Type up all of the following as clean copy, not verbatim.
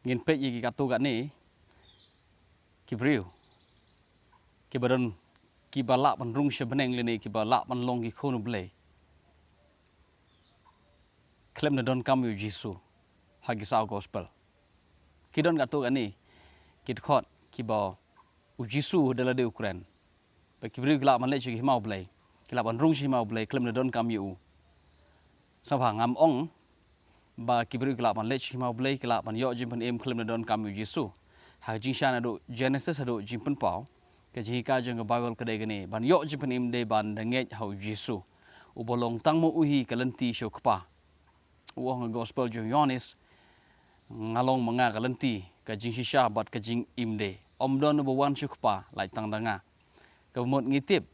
ngin pe ye Katto katne kibriu kibaron kibala ban rung bneng lene kibala ban long khonu ble klem na don kam yu Jesu hagi sao gospel kidon Katto katne dkhot kiba u Jesu dala de Ukraine ba kibriu kila man le chi himau ble kila ban rung himau ble klem na don kam yu sabha ngam ong ba kibriu kila ban le chi himau ble kila ban yo jim pan em klem na don kam yu Jesu ha jing shan ado Genesis ado jim pan pau ke ji ka jeng Bible ke de gane ban yo jim pan em de ban denge hau Jesu u bolong tang mo uhi kalenti sho kpa u gospel jong Yohanes ngalong manga kalenti ka jing shisha bat ka jing imde om don number 1 sho kpa lai tang danga ka mot ngitip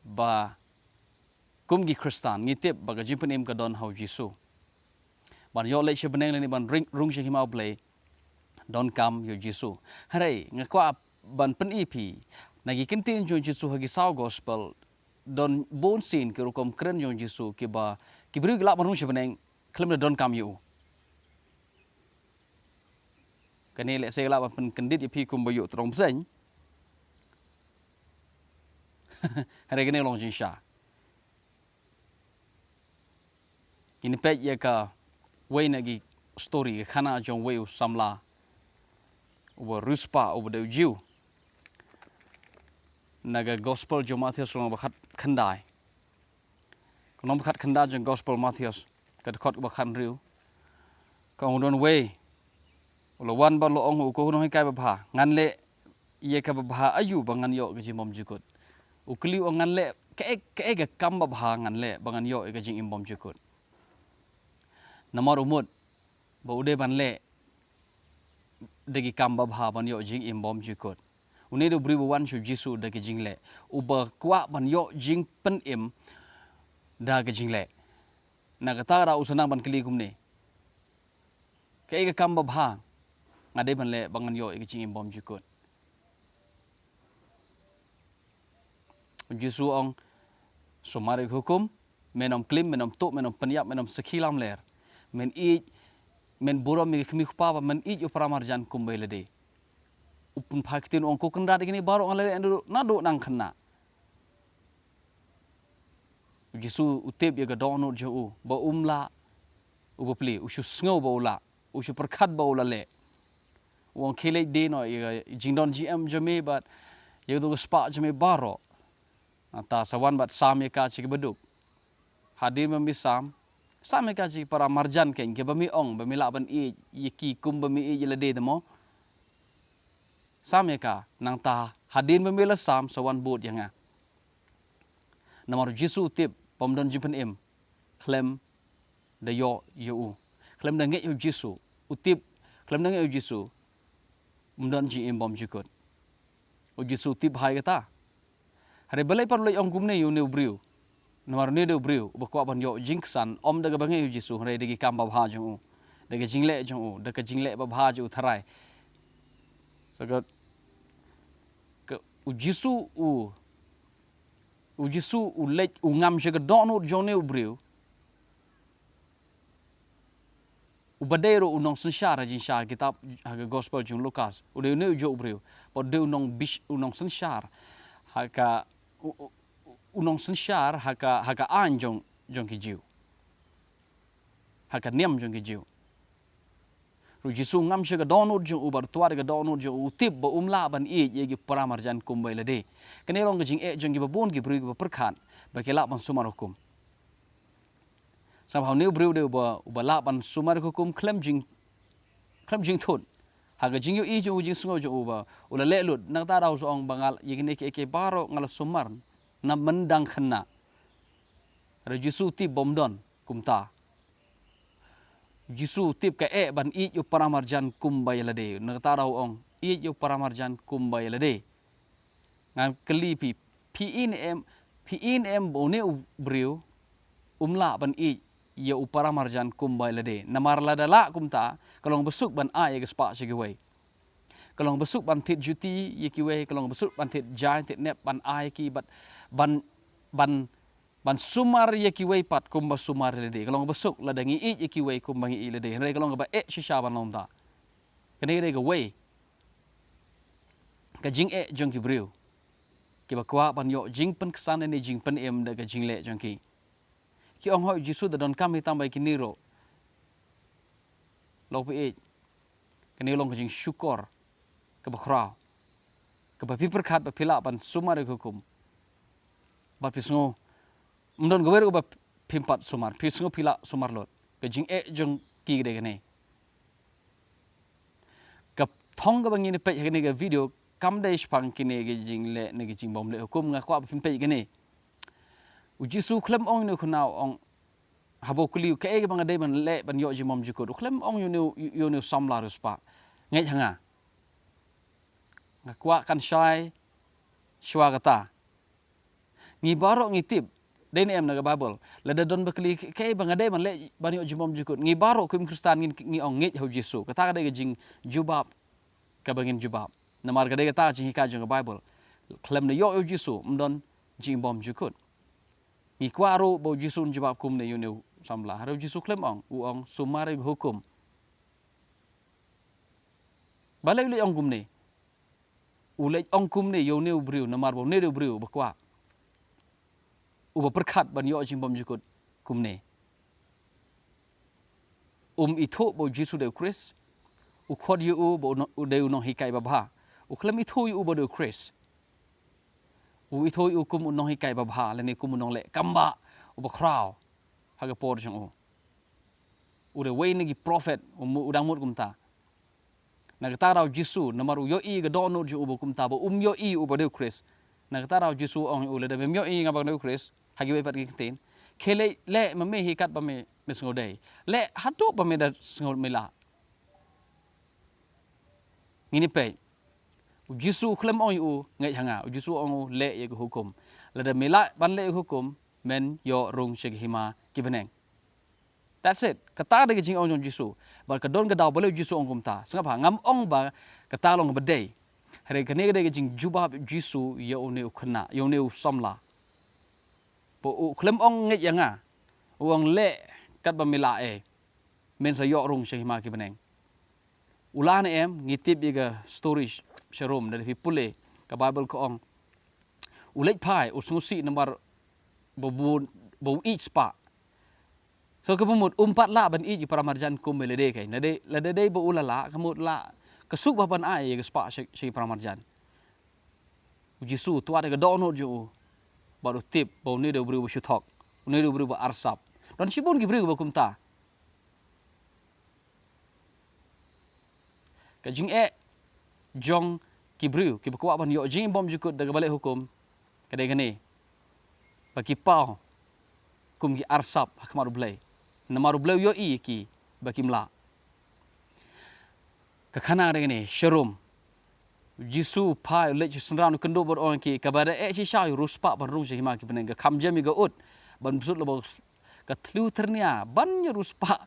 ba kum gi Kristan ngitip ba ka jim pan em ka don hau Jesu ban yo le shi beneng le ni ban rung shi himau ble don kam yu Jesu hare ngakwa ban pen ipi nagi kintin jong Jesu hagi sao gospel don bon sin ke rukom kren jong Jesu ke ba kibriu gelap ban rung shi beneng klem na don kam yu kani le se gelap ban kendit ipi kum bayu trong seng hare gane long jing sha ini pet ye ka wei nagi story khana jong wei samla over ruspa over the Jew naga gospel jong Mathaios long bakhat khandai konom bakhat khanda jong gospel Mathaios ka dkhot bakhan riu ka don wei lo wan ba lo ong ko no kai ba ngan le ye ka ba ayu bangan yo ga jimom jikut ukli o ngan le ke ga kam ba ngan le bangan yo ga jing imbom jikut namar umut ba ude ban le degi kam ba ban yo jing imbom jikut uni do bri wan shu Jesu degi jing le uba kwa ban yo jing pen im da ga jing le na ga ta ra usana ban kli kumne ke ga kam ba ngade ban le bangan yo ga jing imbom jikut Jesu ong somari hukum menom klim menom tu menom penyap menom sekhilam ler men i men buram mi khmi khpa men i jo pramarjan kumbele de upun phaktin ong ko kanda de ni baro ngale andu na do nang khna Jesu utep ye ga dono jo u ba umla u bapli u shu sngo ba ula u shu perkhat ba ula le wong khele de no ye jingdon gm jame bat ye do spa jame baro ata sawan bat sam ye ka chi beduk hadir memi sam me ka chi para marjan ken ke bami ong bami la ban i yiki kum bami i le de mo sam ye ka nang ta hadir memi la sam sawan bot yanga namar Jesu tip pomdon jipen em klem de yo yu klem de nge yu Jesu utip klem de nge yu Jesu mdon ji em bom jikot u Jesu tip hai kata hare balai par loi ong kumne yu ne briu namar ne de briu bakwa ban yo jingsan om daga bange yu Jesu hare degi kam ba bha jong daga jingle jong daga jingle ba bha ju tharai sagat u Jesu u Jesu u lech u ngam jaga donut jone u briu u badero u nong sanshara jin sha kitab haga gospel jong Lukas u de ne jo briu pod de nong bish u nong sanshar haka unong sanshar haka an jong ki jiu haka niam jong ki jiu ru Jesu ngam shaga donut jong ubar tuar ga donut jong utip ba umla ban i ye gi paramarjan kumbai la de kane long jing e jong gi babon gi bru gi perkhan ba ke la ban sumar hukum somehow new bru de ba la ban sumar hukum klem jing thun haga jing yu i jong jing sngo jong uba ula le lut nang ta daw so ong bangal ye ne ke baro ngal sumar na mendang khna re Jesu tip bomdon kumta Jesu tip ka e ban i yu paramarjan kumbai la de nang ta daw ong i yu paramarjan kumbai la de ngan kli pi in em bone briu umla ban i ye uparamarjan kumbai la de namar la dala kumta kalong besuk ban a ye spa sigi wei kalong besuk ban thit juti ye ki wei kalong besuk ban thit jai thit nep ban a ki ban sumar ye ki wei pat kumba sumar le de kalong besuk la dangi i ye ki wei kumba i le de re kalong ba e shisha ban long ta Kene de way. Ka jing jong ki briu. Ki ba kwa ban yo jing pen kesan ni jing pen em de ka jing le jong ki. Ki ong hoi Jisu da don kam hitam bai kiniro. Lo pi kene long ka jing syukur ka ba khrau. Ka ba piper khat ba pila ban sumar hukum. Ba pisngo mdon gwer ba pimpat sumar pisngo pila sumar lot. Ka jing jong ki de kene. Ka thong ka bangin pe kene ka video kam dai spang kini ke jing le ne ke jing bom le hukum nga kwa pim pe kini Jisu klem ong ne khunau ong habo kuliu ke ke bang dai ban le ban yo jing bom jiko klem ong you ne samla ruspa ngai hanga nga kwa kan shai shwa kata ngi baro ngi tip den em na ga bible la da don bakli ke bang dai ban le ban yo jing bom jiko ngi baro kum kristan ngi ong ngi ho Jisu kata ga dai jing jubab ka bangin jubab namar kadai kata jing hika jong Bible klem ne yo Jisu mdon jing bom jukut ngi kwaro bo Jisu jawab kum ne yunu samla haro Jisu klem ong u ong sumare hukum balai le ong kum ne u le ong kum ne yo ne briu namar bo ne briu bakwa u ba perkhat ban yo jing bom jukut kum ne itho bo Jisu de Chris u khod yu bo de no hikai ba uklem itu yu bodo Chris. Itu yu kum unong hikai babha le ni kum unong le kamba ubakrau haga por jong ude way ni prophet udang mut kumta. Nagata raw Jisu namaru yo i ga dono ju ubo kumta bo yo i ubodo Chris. Nagata raw Jisu ong ule de yo i ngabang do Chris hagi way pat kitin. Kele le mame hikat ba me mesngodai. Le hatu ba me da ngol mila. Ngini pe Jisu klem ong yu ngai hanga Jisu ong le ye hukum lada mila ban le hukum men yo rung shig hima ki bneng. That's it. Kata de jing ong Jisu bar ka don ga daw bole Jisu ong kumta sangap ngam ong ba kata long bedai hare kane de jing juba Jisu yo ne khna yo ne samla po klem ong ngai hanga ong le kat ba mila men sa yo rung shig hima ki bneng. Ulan em ngitip iga stories sharom dari pipule ka Bible ko ong ulek pai usngusi nomor bo each spa so kepumut umpat la ban i para marjan kum melede kai lade bo ulala kemut la kesuk baban ai ke spa si para marjan Jisu tua de dono ju baru tip bo ni de bru shuthok ni de bru arsap don sibun ki bru ba kumta ka jing jong kibru ki bakwa ban yo jing bom jukut daga balik hukum kadai gani baki pau kum ki arsap hakmaru blai namaru blai yo i ki baki mla ka khana de gani sharum Jisu pai le senran kendo bor on ki kabada si sha ruspa ban rung si hima ki beneng ka khamjami ga ut ban sut lo ka thlu ternia ban ruspa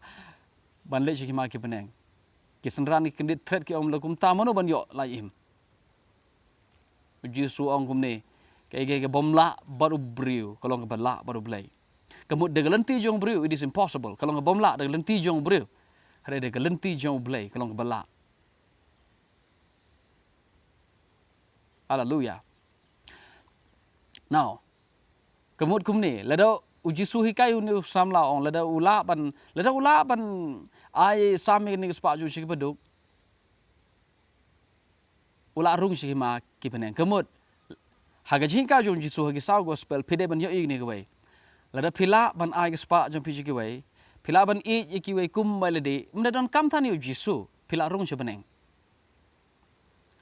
ban le si hima ki beneng ki senran ki kendit thread ki om lakum tamano ban yo laim Jisu ong kumne kay bomla baru briu kalau ngebala baru blai kemut de lenti jong briu it is impossible kalau ngebomla de lenti jong briu hare de lenti jong blai kalau ngebala haleluya now kemut kumne lado Jisu hikai uni samla ong lada ula ban ai sami ni spa ju shi beduk ula rung shi ma ki beneng kemut haga jingka jong Jisu hagi saw gospel pide ban yo ig ni gwai lada pila ban ai spa jong pi ki wai pila ban i ki wai kum balade mda don kam thani Jisu pila rung shi beneng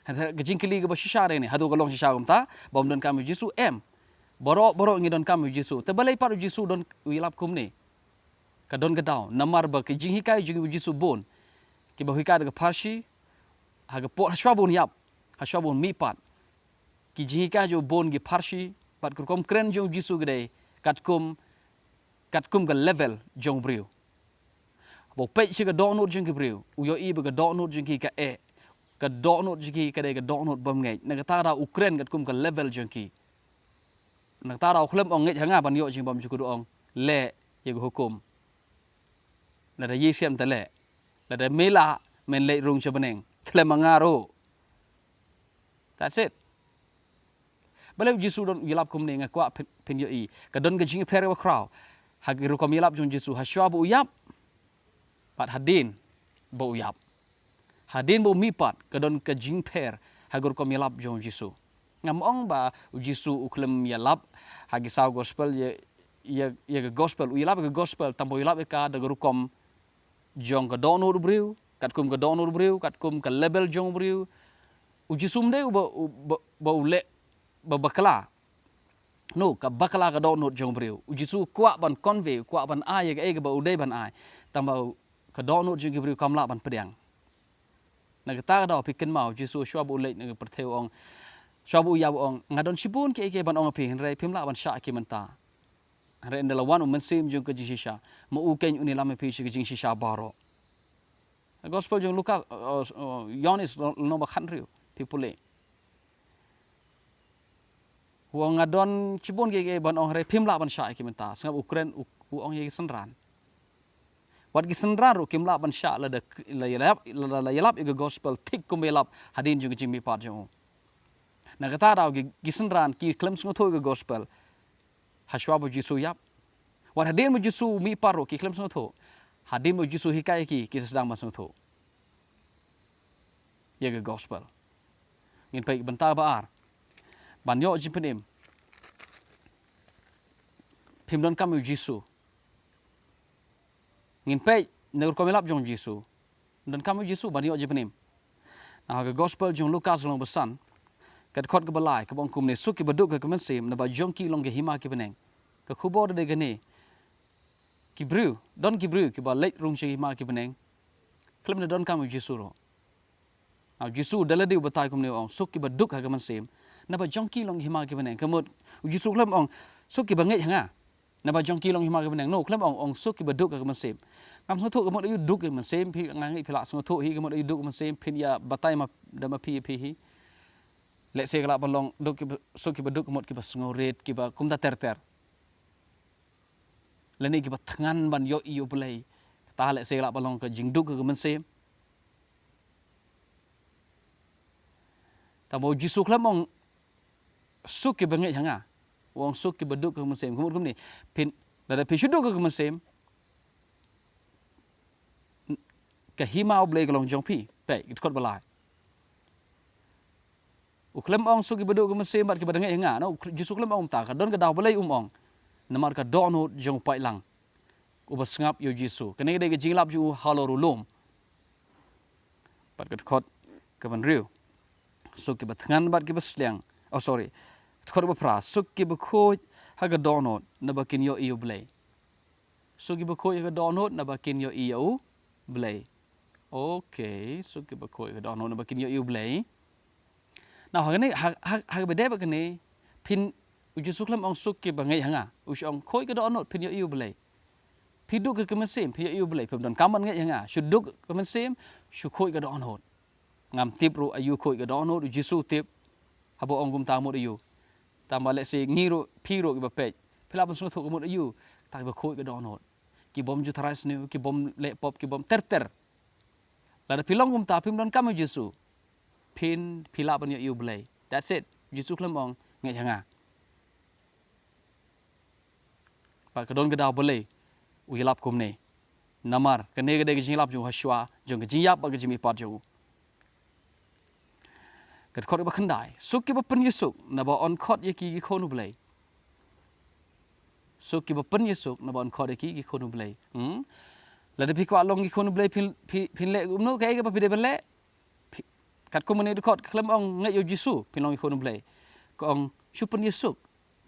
hada gajing kili ga share ni hadu galong shi shagum ta bom don kam Jisu boro ngi don kam Jisu te balai par Jisu don wilap kum ni ka don gadau namar ba ki jing hikai jing Jisu bon ki ba hikai ga parshi haga po hashwabun yap hashwabun mi pat ki jing hikai jo bon gi parshi pat kom kren jong Jisu gede katkum ga level jong briu bo pe shi ga donut jing briu uyo i ba ga donut jing ki ka ka donut jing ka de ga donut bam ngai na ga tara Ukraine katkum ga level jong ki nang tara klem ong ngai hanga ban yo jing bam juku ong le ye hukum la da yisiam tale la da mela men le rung chabaneng Flemangaro. That's it. Balik Jisu don yilap kum ne ngakwa pin yo i. Kadon gajing pere wa kraw. Hagiru kom yilap jong Jisu haswa bu uyap. Pat hadin bu uyap. Hadin bu mipat kadon gajing per hagiru kom yilap jong Jisu. Ngamong ba Jisu uklem yilap hagi saw gospel ya gospel uyilap ke gospel tambo yilap ka dagiru kom jong kadon ur briu kat kum kadon ur briu kat kum ka label jong briu. Ujisum de ba ule bakala no ka bakala ka donut jong briu ujisu kwa ban convey kwa ban ai ga ba udai ban ai tamba ka donut jong briu kamla ban pedang na ta da pikin mau jisu shwa bu le na pertheu ong shwa bu ya ong ngadon sibun ke ban ong phi re phimla ban sha ki manta re ndala wan men sim jong ka jisha mo u ken uni lame phi shi jing shisha baro gospel jong luka yonis no ba khan riu people le Wong ngadon cibun ke ban ong re phimla ban sha ki menta sangap Ukraine u ong ye senran wat gi senran ru kimla ban sha la de la yalap ge gospel tik kum yalap hadin ju jimi pat jo na kata raw gi senran ki klem sung tho ge gospel haswa bu jisu yap wat hadin mu jisu mi paro ki klem sung tho hadin mu jisu hikai ki sedang masung tho ye ge gospel ngin pai benta baar banyo jipenim pimdon kami Jisu ngin pe neur komelap jong Jisu dan kami Jisu banyo jipenim nah ke gospel jong Lukas long besan kat khot ke balai ke bong kum ne suk ke beduk ke kemensim na ba jong ki long ke hima ke beneng ke khubor de gane ki bru don ki bru ke ba lek rung che hima ke beneng klem ne don kami Jisu ro now Jisu daladi betai kum ne ong suk ke beduk ke kemensim na ba jong ki long hima ke beneng kemut Jisu klem ong suk ke bangai hanga na ba jong ki long hima ke beneng no klem ong suk ke beduk ke kemensim kam so thu ke mot yu duk ke mesim phi ngang phi la so thu hi ke mot yu duk mesim phin ya batai ma da ma phi hi le se kala balong duk ke suk ke beduk mot ke ba ngoret ke ba kum ta ter le ni ke ba thangan ban yo yu play ta le se kala balong ke jing duk ke mesim ta bo Jisu klem ong suk ke bangai hanga wong suk ke beduk ke mesim kum ni phin da phi shuduk ke mesim ke himau blai kalong jong pi pe it kot balai u klem ong su ki bedu ke mesim bat ke badangai hanga no Jisu klem ong ta ka don ka daw balai ong namar ka donut jong pai lang u basngap yo Jisu kene de ke jinglap ju halor ulum bat ke kot ke ban riu su ki batngan bat ke basliang oh sorry kot ba pra su ki ba khoj ha ka donut na ba kin yo yu blai su ki ba khoj ka donut na ba kin yo yu blai Okay, so kita koi ke dono na bakin yo blay. Now hagani hag bede bakani pin uju suklam ong suk ke bangai hanga. Us ong koi ke dono pin yo blay. Piduk ke kemensim pin yo blay pem don kaman ngai hanga. Shuduk kemensim shu koi ke dono. Ngam tip ru ayu koi ke dono uju su tip habo ong gum tamu ayu. Tambah let say ngiru piro ke bapej. Pila pun su thuk ke ayu tak ba koi ke dono. Ki bom ju tharas ni ki bom le pop ki bom ter Lada pilong kum ta pim don kamu Jisu. Pin pila ban yo blay. That's it. Jisu klem ong ngai hanga. Pa kadon gada boleh. U yelap kum ne. Namar kene gade gijing lap jong haswa jong gijing yap ba gijing mi pat jong. Kat khot ba khandai. Suk ki ba pen Yusuk na ba on khot ye ki khonu blay. Suk ki ba pen Yusuk na ba on khot ye ki khonu blay. Lada pi kwa long ki khonu blay pin le umno kai ke ba pi de bele kat ko mene khot klem ong ngai yo Jisu pin long ki khonu blay ko ong super Yusuk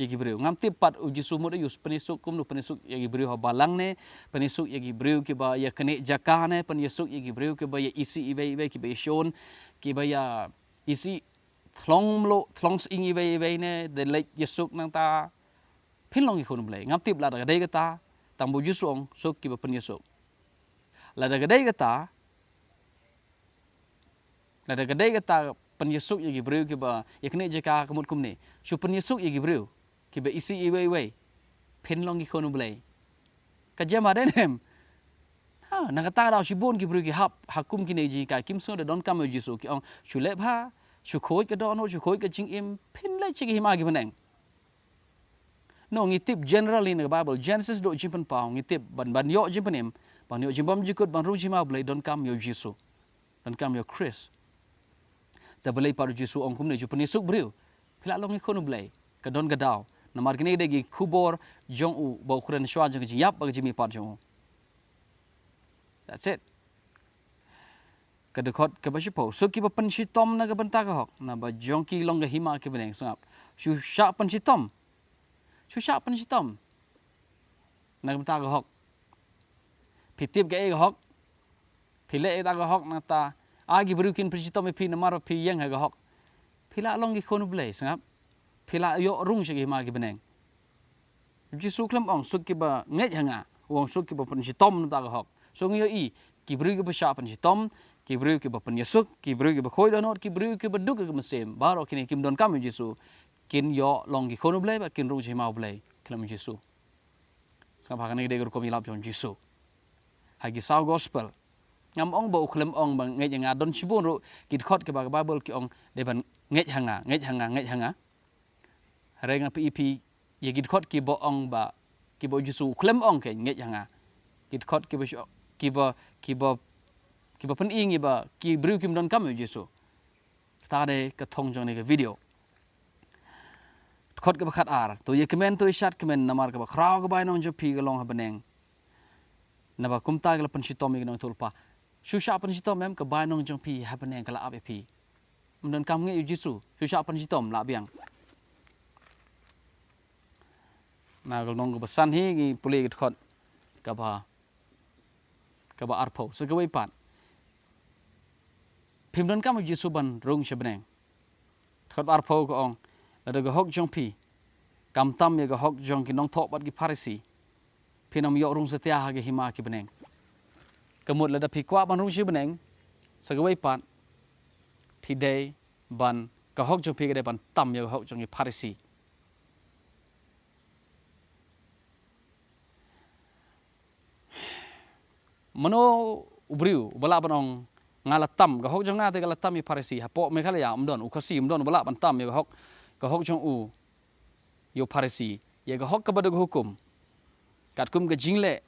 ye ki breu ngam ti pat u Jisu mo de yus pen Yusuk kum no pen Yusuk ye ki breu ha balang ne pen Yusuk ye ki breu ki ba ye kene jaka ne pen Yusuk ye ki breu ki ba ye isi ibe ki ba shon ki ba ya isi thlong ing ibe ne de le Yusuk nang ta pin long ki khonu blay ngam ti la da dei ka ta tambu Jisu ong suk ki ba pen Yusuk Lada gadai kata pen Yusuk ye gibreu ki ba ye kene jeka kemut kumne shu pen Yusuk ye gibreu ki ba isi iwe pin long ki khonu blay ka jam ada nem ha nak kata dah sibun ki beri ki hap hakum ki neji ka kim so de don kam Jesu ki ong chule bha chu khoi ka don chu khoi ka ching im phin lai chi hima ki beneng no ngitip generally in the Bible Genesis do jimpan pa ngitip ban yo jimpanim ban yo jimbam jikut ban ru jima blai don kam yo Jesu don kam yo Chris ta blai pa Jesu ong kum ne ju penisuk briu phila long ni khonu blai ka don gadau namar kini de gi khubor jong u ba ukhren shwa jong ji yap ba ji mi pa jong that's it ka dkhot ka ba shipo so ki ba pan shitom na ka banta ka hok na ba jong ki long ga hima ki beneng sap shu sha pan shitom shu sha pan shitom na ka banta ka hok pitip ga e ka hok phile e ta ka hok na ta agi berukin pan shitom e phi na mar phi yang ha ka hok phila long ki khonu blai sap phila yo rung shi hima ki beneng Jesu klam ong suk ki ba nget hanga wong suk ki ba pan shitom na ta ka hok so ngi i ki beri ki ba sha pan shitom ki beri ki ba pan yesuk ki beri ki ba khoi donot ki beri ki ba duk ki mesem baro kini kim don kam Jesu kin yo long ki khonu blai ba kin ru ji mau blai klam Jesu sa ba kan de gor ko mi lap jon Jesu hagi sao gospel ngam ong ba ukhlem ong ba ngai nga don sibun ro ki khot ki ba Bible ki ong de ban ngai hanga renga pi ye ki khot ki bo ong ba ki bo Jesu ukhlem ong ke ngai hanga ki khot ki ba pen ing ba ki bru kim don kam Jesu ta de ka thong jong ne ka video khot ka ba khat ar to ye comment to shat comment namar ka ba khrau ka ba nong jo pi ga long ha beneng na ba kum ta ga pen shitom mi nong tulpa shu sha pen shitom mem ka ba nong jong pi ha beneng ka la ap pi don kam nge Jesu shu sha pen shitom la biang na ga nong ka ba san hi gi puli ka khot ka ba arpo so ka wei pat phim don kam Jesu ban rung she beneng khot arpo ko ong la ga hok jong pi kam tam ye ga hok jong ki nong thok bat ki Pharisee phinom yo rung setia ha ge hima ki beneng kemut la da phi kwa ban rung she beneng so ka wei pat phi dei ban ka hok jong pi ga de ban tam ye ga hok jong ki Pharisee mano ubriu bala banong ngala tam ga hok jong nga te ga tam mi Pharisee hapo me khala ya umdon ukasi umdon bala ban tam ye ga hok jong u yo Pharisee ye ga hok ka badog hukum kat kum ga jingle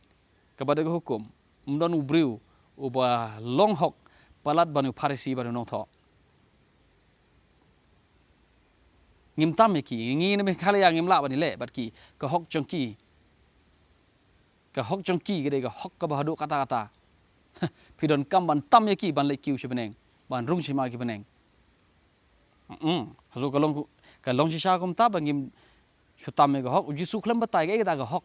ka badog hukum umdon ubriu uba long hok palat banu Pharisee banu nong tho ngim tam ki ngi ne me khala ya ngim la bani le bat ki ka hok jong ki ga de ga hok ka ba hadu kata pidon kam ban tam ye ki ban le kiu shi beneng ban rung shi ma ki beneng hazo ka long shi sha kum ta bangim shutam me ga hok uji su khlam batai ga da ga hok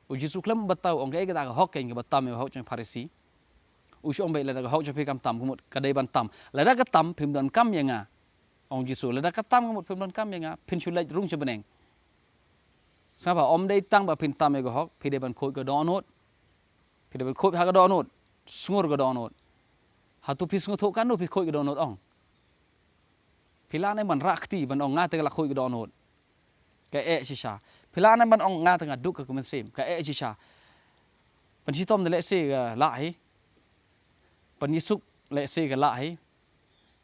uji su khlam batau ong ga da ga hok ke ga batam me hok chang Pharisee u shom be la da ga hok chang kam tam kumut ka dei ban tam la da ga tam phim don kam ye nga ong Jesu la da ka tam kumut phim don kam ye nga phin chu lai rung shi beneng sa ba om dei tang ba phin tam me ga hok phi de ban khoi ga donot phi de ban khoi ha ga donot sungur ga donot ha tu phi sungur tho kan no phi khoi ga donot ong phila ne man rakti ban ong nga te la khoi ga donot ka e chi sha phila ne ban ong nga te nga duk ka kumen sim ka e chi sha pan chi tom de le se ga la hi pan yisuk le se ga la hi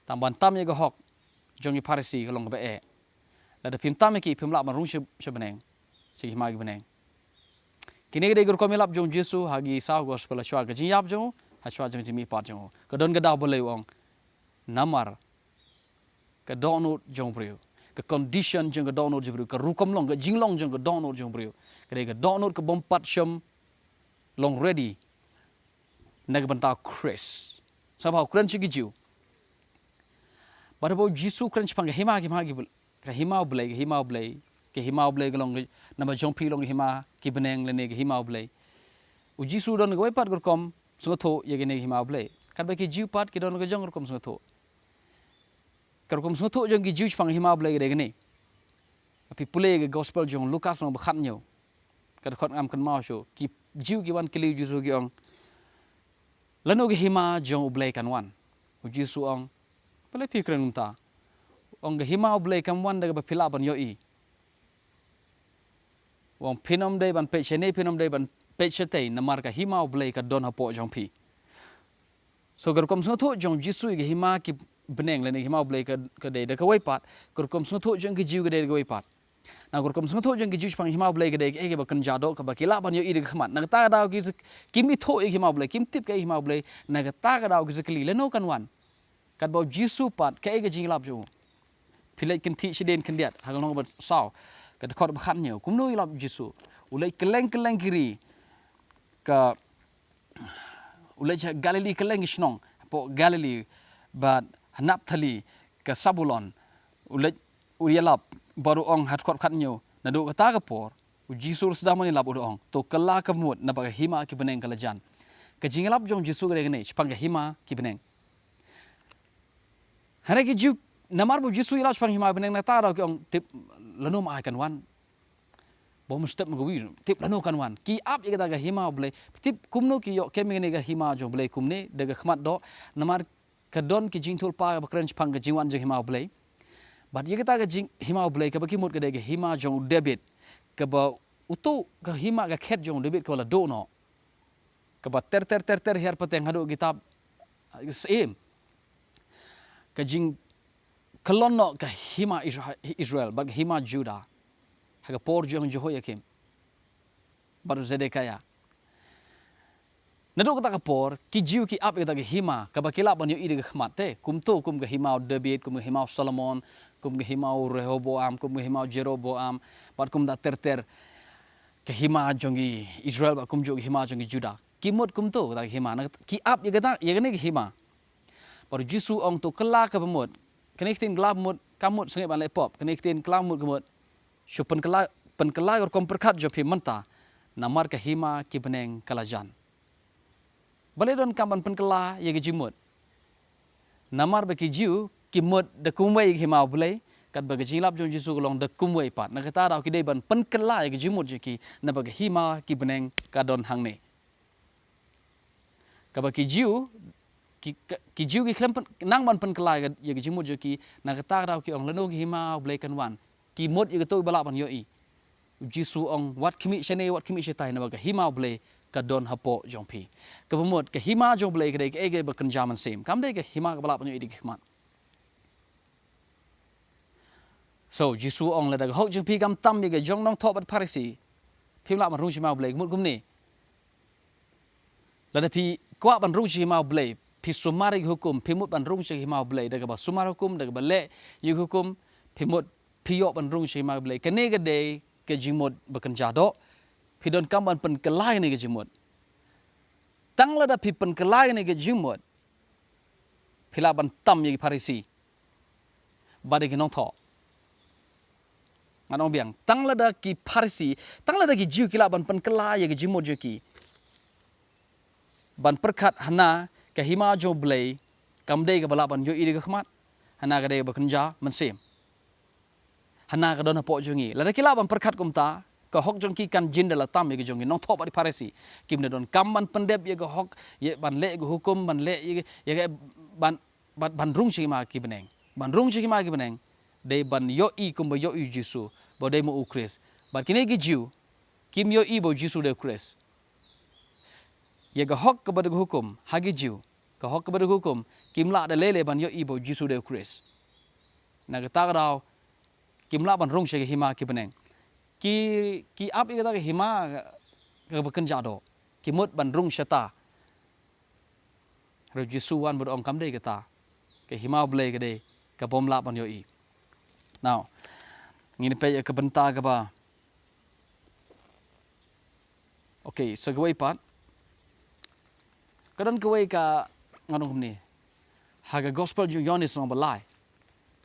tam ban tam ye ga hok jong ni Pharisee ga long ba e la da phim tam ki phim la ban rung she beneng si ma gi beneng kini de gor ko melap jong Jesu hagi sa gospel shwa ga jing yap jong ha shwa jong jimi pat jong ka don ga da bolei ong namar ka donut jong briu ka condition jong ga donut jong briu ka rukom long ga jinglong jong ga donut jong briu ka de ga donut ka bompat sham long ready na ga banta Chris sabau kren chi gi jiu barabo Jesu kren chi pang hima gi ka hima blai ke hima blai ga long na ba jong pi long hima ki beneng le ne ga hima blai u Jesu don ga wei pat gor kom sunga tho ye ge ne hima blai kan ba ki jiu pat ki don ga jong gor kom sunga tho kar kom sunga tho jong gi jiu pang hima blai ge ne api pule ge gospel jong Lukas no ba khat nyo kar khot ngam kan mau sho ki jiu ki wan kili Jesu gi ong lano ge hima jong blai kan wan u Jesu ong pale pi kren ta ong ge hima blai kan wan da ba phila ban yo i wong phinom dei ban pe chene phinom dei ban pechete namar ka himau blei ka don hapo jong pi so gar kom sung tho jong jisu ge hima ki bneng le ne himau blei ka de ka wai pat gar kom sung tho jong ki jiu ge de ga wai pat na gar kom sung tho jong ki jiu pang himau blei ge de ke ba kan jado ka ba kila ban yo i de khmat na ta dau ki kim mi tho e himau blei kim tip ke himau blei na ga ta ga dau ki kli le no kan wan kat ba jisu pat ke ge jing lap jo pilai kin thi shiden kin diat ha ngong ba saw ka khot ba khan nyo kum no i lap jisu ulai keleng kiri ka ulai cha Galilee keleng isnong po Galilee but Naphtali ka Sabulon ulai uyalap baru ong hat khot khat nyo na do ka ta ka por u jisu sudah mani lap ong to kala ka mut na ba hima ki beneng kalajan ka jingalap jong jisu gre ne chpang ka hima ki beneng hare ki juk namar bu jisu ilap chpang hima beneng na ta ra ki ong tip lanum ai kan wan bom step magawi tip lano kan wan ki ap ye ga hima blei tip kumno ki yo kemi ne ga hima jo blei kumne de ga khmat do namar ka don ki jing thul pa ba kren chpang ga jingwan jo hima blei bat ye ga jing hima blei ka ba ki mut ga de ga hima jo debit ka ba uto ga hima ga khet jo debit ko la do no ka ba ter her pateng hadu kitab sem ka jing kalon no ka hima Israel ba hima Judah haga por jong Jehoiakim baru Zedekaya nado kata ka por ki jiu ki ap kata hima ka bakila ban yo ide khmat te kum to kum ga hima David kum ga hima Solomon kum ga hima Rehoboam kum ga hima Jeroboam bat kum da ter ka hima jongi Israel ba kum jo hima jongi Judah kimot kum to kata hima ki ap ye kata ye ne hima baru Jisu ong to kala ka bemot keniktin glab mot kamot sangai ban le pop keniktin klam mot kemot so penkala or komperkat jo pi menta namar ka hima ki beneng kalajan bale don kamban penkala ye gi jimut namar ba ki jiu ki mut de kumwei hima bulai kat ba gi lap jo jisu long de kumwei pat na kata da ki dei ban penkala ye gi jimut je ki na ba hima ki beneng ka don hangne ka ba ki jiu ki jiu ki klem nang ban penkala ye gi jimut je ki na kata da ki ong leno ki hima bulai kan wan ki mot ye to balap ban yo i jisu ong wat kimi shene wat kimi shetai na ba hima blei ka don hapo jongpi ka bemot ka hima jong blei ka de ege ba kan jaman sem kam de ka hima ka balap ban yo i dik khmat so jisu ong la da ho jongpi kam tam ye ga jong nong thop bat parisi phim la ban rung hima blei mut kum ni la da pi kwa ban rung hima blei pi sumari hukum phimut ban rung hima blei da ka ba sumar hukum da ka ba le yu hukum phimut piyok ban rung hima blei ka ne ga de ke jimut bakan jado pidon kamban pen kelai ne ke jimut tang la da pi pen kelai ne ke jimut pila ban tam ye parisi bade ke nong tho nganong biang tang la da ki parisi tang la da ki jiu kila ban pen kelai ye ke jimut je ki ban perkat hana ke hima jo blei kam de ke bala ban yo i de khmat hana ga de bakan ja mensem hana ka don hapo jongi la kila ban perkat kumta ka hok jong ki kan jin dala tam ye jongi nong thop ari paresi kim ne don kamban pendep ye ka hok ye ban le go hukum ban le ye ban rung chi ma ki beneng ban rung chi ma ki beneng de ban yo i kum yo i jisu bo de mo u kris ban kine gi jiu kim yo i bo jisu de kris ye ka hok ka ba de hukum hagi jiu ka hok ka ba de hukum kim la de le ban yo i bo jisu de kris na ka ta raw kimla ban rung shege hima ki beneng ki ap ika ta hima ka bakan jado ki mut ban rung shata ro jisu wan bud ong kam de kata ke hima blei ke de ka bom la ban yo i now ngini pe ka benta ka ba okay so gawai pat kadon gawai ka nganong ni haga gospel ju yonis no balai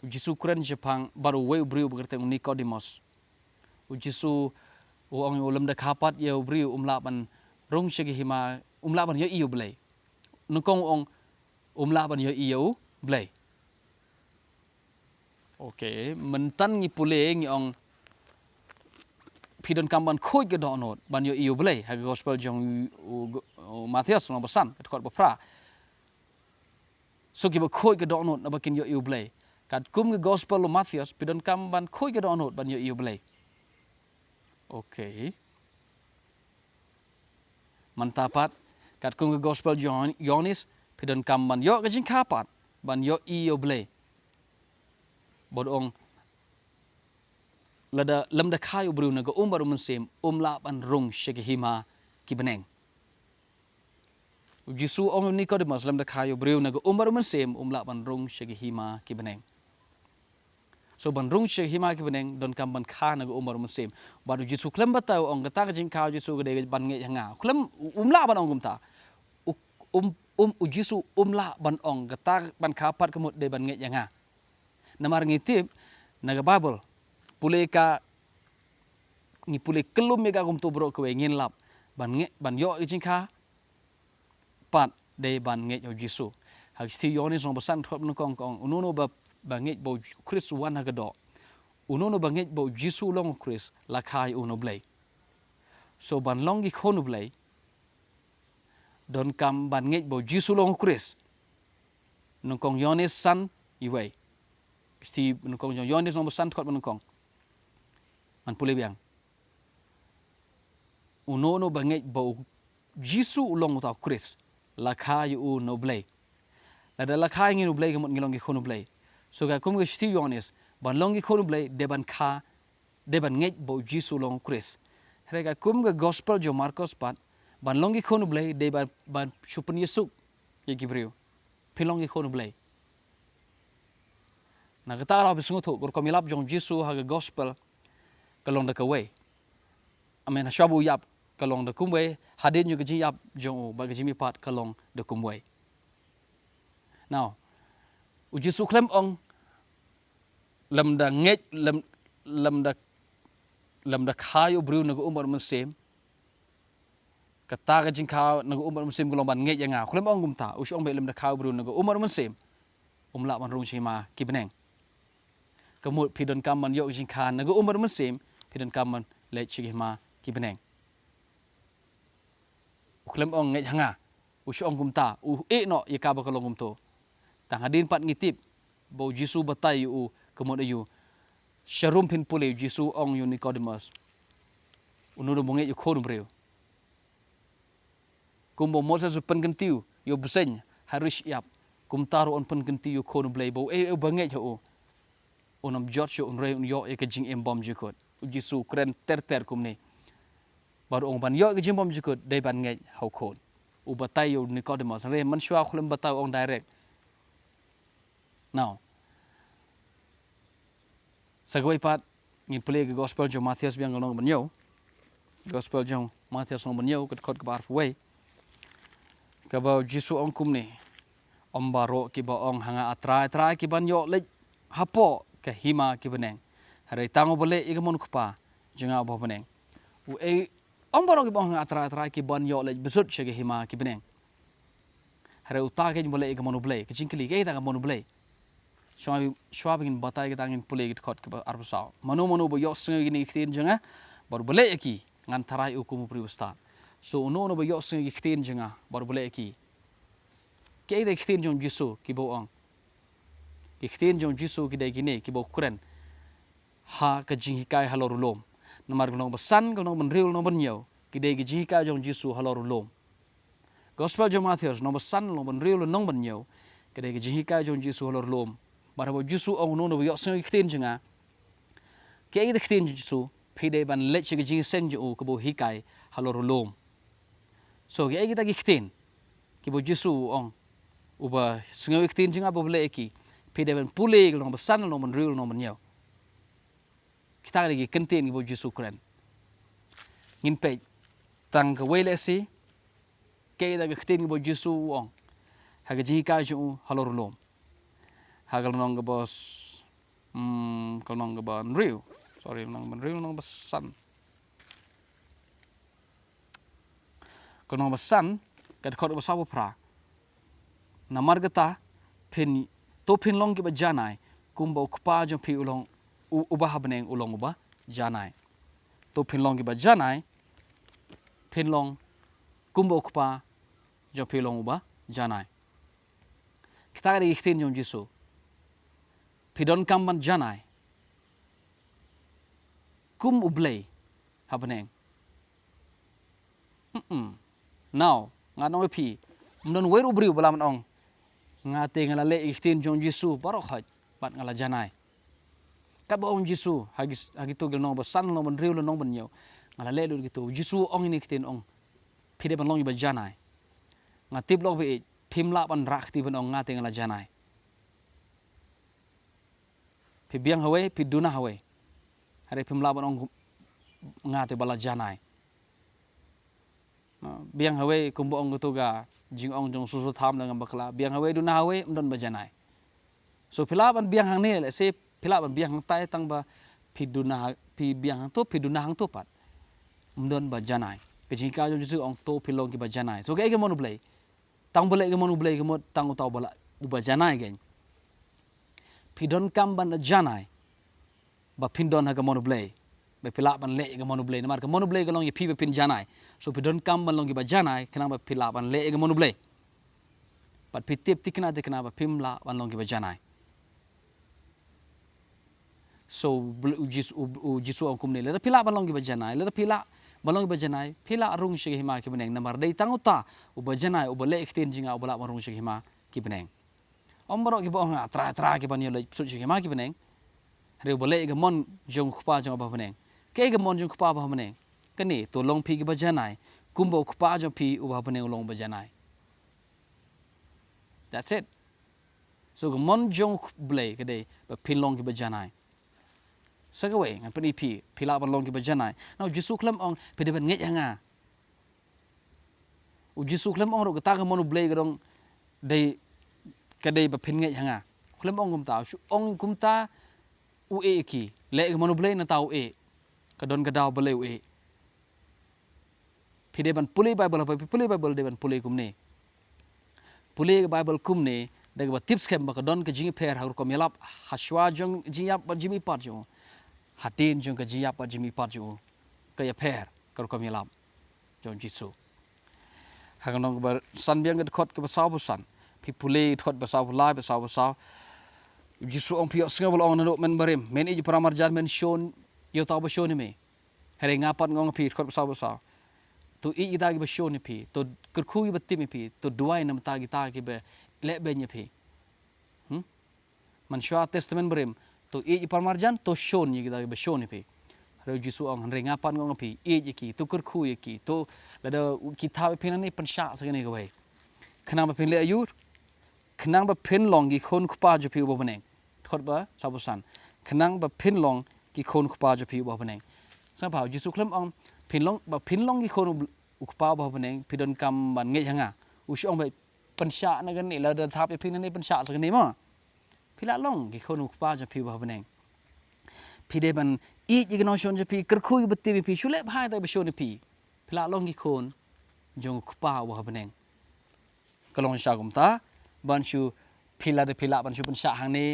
Jisu kren Jepang baru wei briu berkata Nicodemus. Jisu uang ulam dah kapat ya briu umlaban rung segi hima umlaban ya iyo belai. Nukong ong umlaban ya iyo belai. Okay, mentan ngi pule ngi ong pidon kamban khoi ke donot ban ya iyo belai. Haga gospel jong Mathaios no besan kat bapra. So kiba khoi ke donot na bakin ya iyo belai. Kat kum ke gospel lo Mathaios pidon kamban khoi ke donot ban yo iyo belai. Okay. mantapat kat kung ke gospel Yohanes pidon kam ban yo ke jing kapat ban yo i yo ble bodong lada lam da khayu bru na go baru musim la ban rung sheke hima ki bneng Jisu ong Nicodemus lam da khayu bru na go baru musim la ban rung sheke hima ki bneng so ban rung sheke hima ki bneng don kam ban kha na go baru musim baru Jisu klem batau ong kata ka jing khayu Jisu gede ban nge hanga klem la ban ong gumta Jisu la ban ong kata ban kapat kemut de ban nge hanga namar ngitip naga Bible pulih ka ni pulih kelum mega gum tu bro kwe ngin lap ban yo ijing kha pat de ban nge yo Jisu hak sti Yohanes no besan khop no kong unono ba nge bo Chris wan ha gado unono ba nge bo Jisu long Chris la khai uno blai so ban long gi khonu blai don kam ban nge bo Jisu long Chris no kong Yohanes san iwei sti no kong Yohanes no besan khop no kong man pulih biang unono banget bau Jisu ulong tau Chris lakha yu no blay lada lakha ngi no blay kemut ngilong gi khono blay so ga kum ge sti Yohanes ban long gi khono blay de ban kha de ban nget bau Jisu long Chris re ga kum ge gospel jo Marcos pat ban long gi khono blay de ban chupan Yesu ye gibriu pilong gi khono blay na kata ra bisungu tho gor komilap jong Jisu ha ge gospel kalong da kawai amen shabu yap kalong da kumwe hadin yu gaji yap jong ba gaji mi pat kalong da kumwe now Jisu klem ong lam da nget lam da khayo bru na go umar musem kata ga jing khaw na go umar musem kalong ban nget yanga klem ong gumta ong be lam da khaw bru na go umar musem la ban rung chima ki bneng kamut pidon kam man yo jing khan na go umar musem pidon kam man le chi ma ki bneng klem ong nget hanga ong gumta no yaka ba kalong gumto tang hadin pat ngitip bo Jisu batai u kemod ayu sharum pin pule Jisu ong yu Nicodemus ununo bonget yu khon breu kumbo Moses pen kentiu yo beseng harus yap kumtaru on pen kentiu yu khon blei bo banget ho onam George on re yo e kajing embom jikot Jisu kren ter kumne baru ong ban yo ke jimbom jikut dai ban ngai hau khon u batai yo Nicodemus re man shwa khulem batau ong direct now sagoi pat ngin play ke gospel jo Mathaios biang ngong ban yo gospel jo Mathaios ngong ban yo ket khot bar way ka ba Jisu ong kumne om baro ki ba ong hanga atra ki ban yo le hapo ke hima ki beneng hare tango bole igamon kupa jenga bo beneng u ong baro ki bong atra ki ban yo le besut shege hima ki beneng hare uta ke bole ke monu blay ke jingkli ke ta ke monu blay shwa begin batai ke tangin pule ke khot ke arbasau manu bo yo snge gini khtin jenga bar bole ki ngan tarai ukumu priwasta so no bo yo snge khtin jenga bar bole ki ke de khtin jong Jisu ki bo ong ki khtin jong Jisu ki de gini ki bo kuren ha ke jingkai halor lom namar gnong besan gnong ben real no ben yo ki de jika jong Jisu halor lom gospel jo Mathaios no besan no ben real no ben yo ki de jika jong Jisu halor lom bar bo Jisu ong no bo yo snge khtin jenga ke de khtin Jisu pide ban let chi jing seng jo ko bo hikai halor lom so ke kita khtin ki bo Jisu ong uba snge khtin jenga bo le ki pide ban pule no besan no ben real no ben yo kita lagi kentin ibu Jisu keren. Ngin pe tang ke wele si ke da kentin ibu Jisu ong. Haga jika ju halor lom. Hagal nong ke bos kal nong ke ban riu. Sorry nong besan. Kal nong besan ke khot besaw pra. Namar gata pin to pin long ke bajanai kumbo kpa jo pi ulong ubah beneng ulong ubah janai to pinlong ki ba janai pinlong kumbo kpa jo pilong ubah janai kita ri ikhtin jong Jisu pidon kamban janai kum ublei ha beneng now nganong pi mnon wer ubriu balam ong ngate ngala le ikhtin jong Jisu barok haj bat ngala janai ka ba ong Jisu hagi to gel nong ba san nong ban riu lo nong ban nyo ngala le lu gitu Jisu ong ini khtin ong phide ban long ba janai ngatip lok be phimla ban rak ti ban ong ngate ngala janai phi biang hawe phi duna hawe hare phimla ban ong ngate bala janai biang hawe kumbo ong tuga jing ong jong susu tham dengan bakla biang hawe duna hawe mdon bajanai so phila ban biang hang ne le se phila ban biang hang tai tang ba phi duna phi biang hang to phi duna hang to pat mdon bajanai ke jing ka jong jisu ong to philong ki bajanai so ke mon blai tang boleh ke mon blai ke mo tang utau bala bajanai gen phi don kam ban janai ba pindon ha ke mon blai be pila ban le ke mon blai namar ke mon blai ke long ye phi be pin janai so phi don kam ban long ki bajanai kenang ba pila ban le ke mon blai pat phi tip tikna de kenang ba pimla ban long ki bajanai so Jisu ong kum ne le pila ban long ki bajanai le pila ban long ki bajanai pila rung shi hima ki beneng namar dei tanguta u bajanai u bale ikhtin jinga u bala ban rung shi hima ki beneng omro ki bong tra ki ban yo le su shi hima ki beneng re bale ke mon jong khpa jong ba beneng ke mon jong khpa ba beneng kani to long phi ki bajanai kumbo khpa jong phi u ba beneng long bajanai that's it so ke mon jong blai ke dei ba phin long ki bajanai sagawe ngan pani phi phila ban long ki bajanai now Jisu klam ong phi de ban nge hanga u Jisu klam ong ro ka ta ka mon blai ka dong dei ka dei ba phin nge hanga klam ong kum ta su ong kum ta u e ki le ka mon blai na ta u e ka don ka daw blai u e phi de ban puli bible pa puli bible de ban puli kum ne puli bible kum ne de ba tips kem ba ka don ka jing pher ha ko melap haswa jong jiyap ba jimi pat jong hatin jong ka jiyap ba jimi pat jong ka ya pher ka ko melap jong Jisu ha nong ba san biang ka khot ka ba saw san phi puli khot ba saw la ba saw Jisu ong phi sngabol ong no men barim men i pramar jan men shon yo taw ba shon me here ngapat ngong phi khot ba saw to i ida gi ba shon ni phi to kurkhu gi ba ti mi phi to duai nam ta gi ta gi ba le be ni phi man shwa testament barim to i pramar jan to shon ni gi da gi ba shon ni phi re Jisu ong re ngapat ngong phi i ki to kurkhu ki to la da ki tha phi na ni pan sha sa ni ga wei khana ba phin le ayu khnang ba phin long gi khon khpa ju phi bo baneng thot ba sabusan khnang ba phin long gi khon khpa ju phi bo baneng sa phao Jisu khlem ong phin long gi khon khpa bo baneng pidon kam ban nge hanga u shong ba pan sha na gan ni la da tha phin na ni pan sha sa ni ma phila long gi khon khpa ju phi bo baneng phide ban i gi no shon ju phi kar khu gi batti phi shule bhai ta ba shon phi phila long gi khon jong khpa bo baneng kalong sha gum ta ban shu phila de phila ban shu pan sha hang ni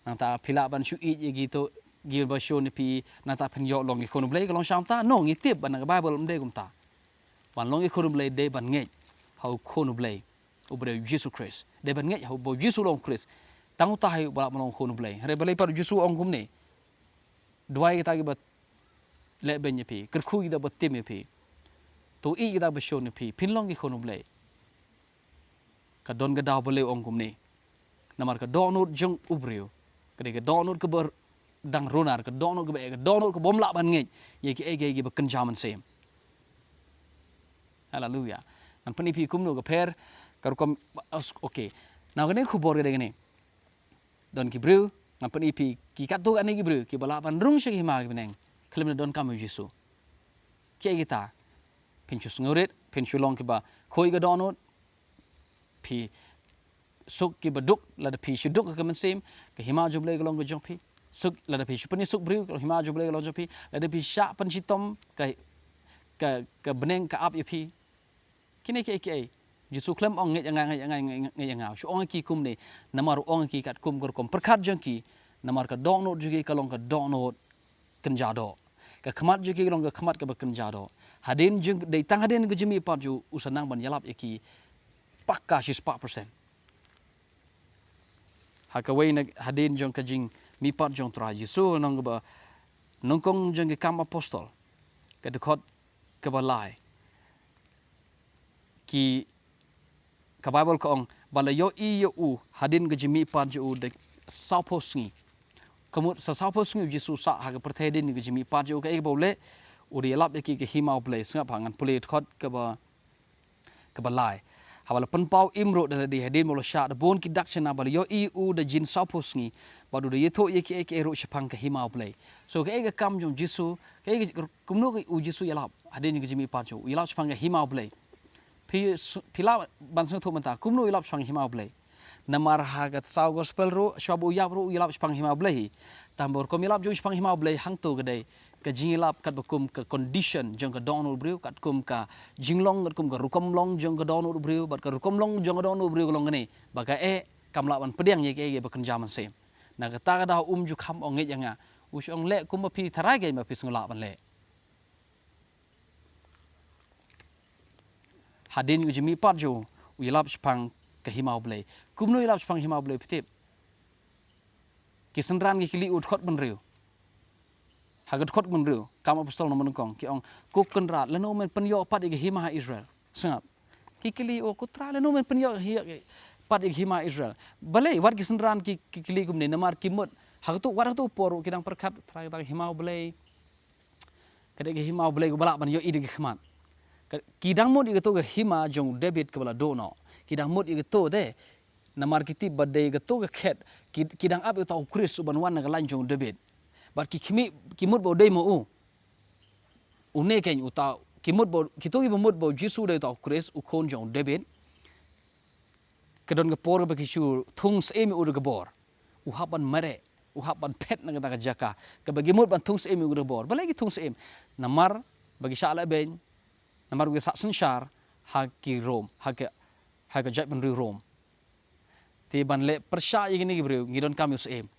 nang ta phila ban shu i gi to gi ba shon phi na ta phin yo long gi khon blai ka long sham ta no ngi tip ban ga bible um de gum ta ban long gi khon blai de ban nge how khon blai u bre Jesus Christ de ban nge how bo Jesus long Christ tang ta hai ba long khon blai re blai par Jesus ong gum ni duai ta gi ba le ben ni phi kar khu gi da ba tim ni phi to i gi da ba shon ni phi phin long gi khon blai ka don ga daw boleh ong kum ni namar ka donut jong ubriu ka de ka donut ka ber dang ronar ka donut ka donut ka bom la ban nge ye ki ege ba kan jaman sem hallelujah an pani phi kum no ka pher ka kom okay now ka ne khu bor ga de ne don ki bru an pani phi ki Katto ani ki bru ki bala ban rung shi ma ki beneng khlem na don kam Jisu ke kita pin chu sngoret pin chu long ki ba khoi ga donut phi suk ki baduk la da phi shuduk ka man sim ka hima juble ga long ga jong phi suk la da phi shupani suk bru ka hima juble ga long jong phi la da phi sha pan chitom ka beneng ka ap ye phi kine ke Jisu khlem ong nge nga shu ong ki kum ni namar ong ki kat kum kom perkhat jong ki namar ka dong not jugi ka long ka dong not kan jado ka khamat jugi long ka khamat ka ba kan jado hadin jung dei tang hadin ga jimi pa ju usanang ban yalap ye ki pakka 100% hakawai na hadin jong kajing mipat jong tra Jisu nong ba nongkong jong ke kam apostol ka dkhot ka balai ki ka Bible ko ong balayo I yo u hadin ga jimi pan ju de sauposngi kamut sa sauposngi jisu sa ha ga perthedin ga jimi pan ju ka e bole uri lap ki ke himau ble snga phangan pule khot ka ba lai hawala penpau imro da di hadin molo sha da bon ki daksena balayo I u de jin sauposngi badu de yetho ye ki e ro shapang ka himau ble so ka e ga kam jong jisu ka e kumno ga u jisu yalap hadin ga jimi pan ju yalap shapang ka himau ble Pila bansung tu mentah kumno ilap spang himau blay namar hagat saw gospel ro shabu yap ro ilap spang himau blay tambor kom ilap jo spang himau blay hang tu gede ka jingilap kat bakum ka condition jong ka donul briu kat kum ka jinglong kat kum ka rukom long jong ka donul briu bat ka rukom long jong ka donul briu long ngani baka kamla ban pediang ye ke bakan jaman sem na ka ta da ju kham ong nge yanga us ong le kum pi tharai ge ma pi sungla ban le hadin ujimi pat jo uyalap spang ke himau blay kumno ilap spang himau blay pitip kisenran ki kili ut khot ban riu hagat khot ban riu kam apostol no manukong ki ong kokon rat leno men penyo pat ke hima Israel sangap ki kili o kutra leno men penyo pat ke hima Israel balai wat kisenran ki kili kumne namar kimut hagtu waratu poru kidang perkat tra himau blay kade ke himau blay ko balak ban yo ide ke khmat kidang mod igato ga hima jong David ke bala dono kidang mod igato de namar kiti badai igato ga khet kidang ab ito Chris uban wan ga lan jong David bat ki mod bo dei mo u une ken uta ki mod bo kito gi mod bo Jisu de to Chris u kon jong David kedon ga por ba ki shu thung se mi u ga bor u haban mare u haban pet na ga jaka ka bagi mod ban thung se mi u ga bor balagi thung se namar bagi shala ben namar gue sak sensyar haki Rom haki jat ban Rom ti ban le persya ye gini gibreu ngidon kami usem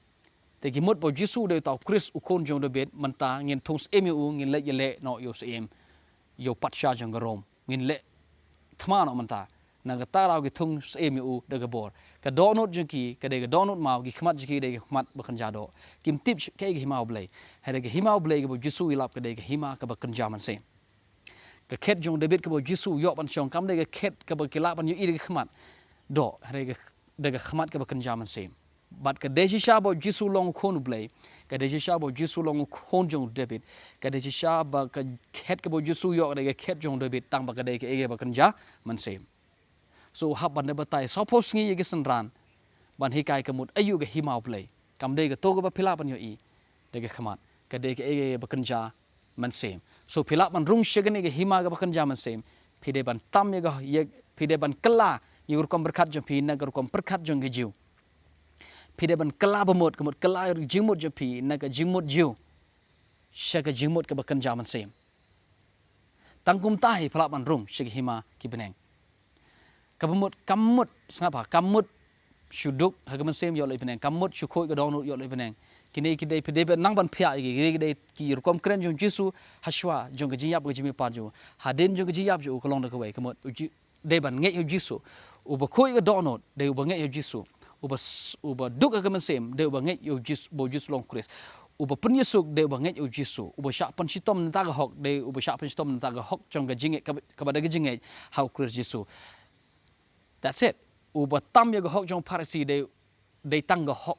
te gimot bo Jisu de tau Chris ukon jong de bet menta ngin thongs emu ngin le yele no yo sem yo patsya jong Rom ngin le thma no menta na ga tarau gi thongs emu de gabor ka donot jong ki ka de ga donot mau gi khmat ji de khmat bakan jado kim tip ke gi himau blai hade gi himau blai gi bo Jisu ilap ka de gi hima ka bakan jaman sem ka khet jong David ka bo Jisu yo ban chong kam de ka khet ka ba kilap ban yo ide khmat do hare ka de ka khmat ka ba kan jaman sem bat ka de sha bo Jisu long khon blai ka de sha bo Jisu long khon jong David ka de sha ba ka khet ka bo Jisu yo de ka khet jong David tang ba ka de ka ege ba kan ja man sem so hab ban de batai suppose ngi ye gisan ran ban hikai ka mut ayu ga himau blai kam de ka to ka ba phila ban yo I de ka khmat ka de ka ege ba kan ja man sem so philap man rung shegani ge hima ga bakan jaman sem phide ban tam ye ga ye phide ban kala yur kom berkat jong phi na ga kom berkat jong ge jiu phide ban kala bamot kamot kala yur jingmot jong phi na ga jingmot jiu shaga jingmot ga bakan jaman sem tangkum tai philap man rung shege hima ki beneng kabamot kamut sangapa kamut shuduk hagaman sem yo le beneng kamut shukoi ga dong yo le beneng kini kidai pede nang ban phya gi kidai ki rukom kren jong Jisu haswa jong ga jiyap ga jimi pa jo hadin jong ga jiyap jo kolong da kawai kamot de ban nge yo Jisu uba khoi ga donot de uba nge yo Jisu uba duk ga man sem de uba nge yo Jisu bo Jisu long Chris uba pen Yesu de uba nge yo Jisu uba sha pan sitom ta ga hok de uba sha pan sitom ta ga hok jong ga jinge ka ba da ga jinge how Chris Jisu that's it uba tam ya ga hok jong parasi de tang ga hok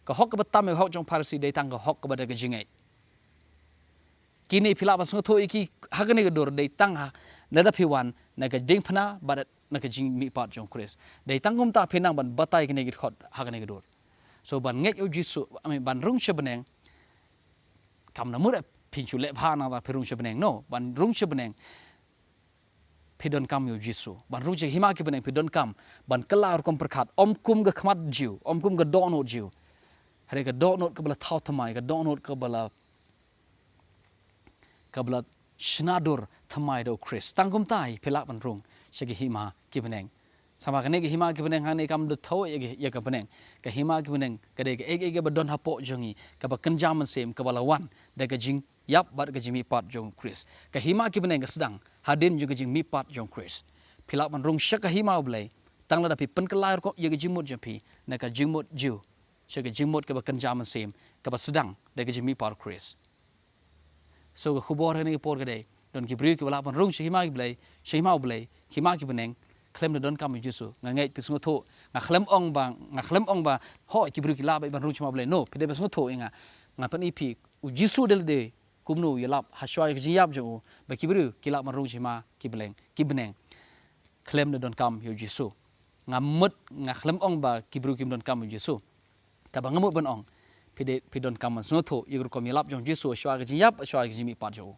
ka hok ka batam hok jong parsi de tang ka hok ka bada ka jingai kini phila basung tho iki hagane ga dor de tang ha nada phiwan na ka jing phana badat na ka jing mi pat jong Chris de tang gum ta phinang ban batai kini git khot hagane ga dor so ban ngek yo Jisu ban rung shebeneng kam na mura pinchu le bha na ba phirung shebeneng no ban rung shebeneng phidon kam yo Jisu ban rung che hima ki beneng phidon kam ban kala kom perkhat om kum ga khmat jiu om kum ga donot jiu hare ka donot ka bala thau thamai ka donot ka bala shnadur thamai do Chris tangkum tai philap ban rung shegi hima ki beneng sama ka ne ki hima ki beneng hane kam de tho ye ka beneng ka hima ki beneng ka de ka ege ba don hapo jongi ka ba kan jaman sem ka bala wan de ka jing yap bat ka jimi pat jong Chris ka hima ki beneng ka sedang hadin juga jing mi pat jong Chris philap ban rung shaka hima blai tang la da pi pen ka lai ko ye ka jimut jampi na ka jingmut jiu shaka jingmut ka ba kan jaman sem ka ba sedang de ka jimi pat Chris so ka khubor ni por ka de don ki bri ki bala ban rung shima blai shima blai khima ki bneng klem na don kam Yesu ngai pe sungo tho nga klem ong ba ho ki bru ki la ba ban ru chma ble no pe de sungo tho inga nga pan ipi u Yesu del de kumnu yalap haswa ki yap jo ba ki bru ki la ban ru chma ki bneng klem na don kam Yesu nga mut nga klem ong ba ki bru kim don kam Yesu ta ba ngamut ban ong pe don kam sungo tho yur ko mi lap jong Yesu haswa ki yap haswa ki mi pat jo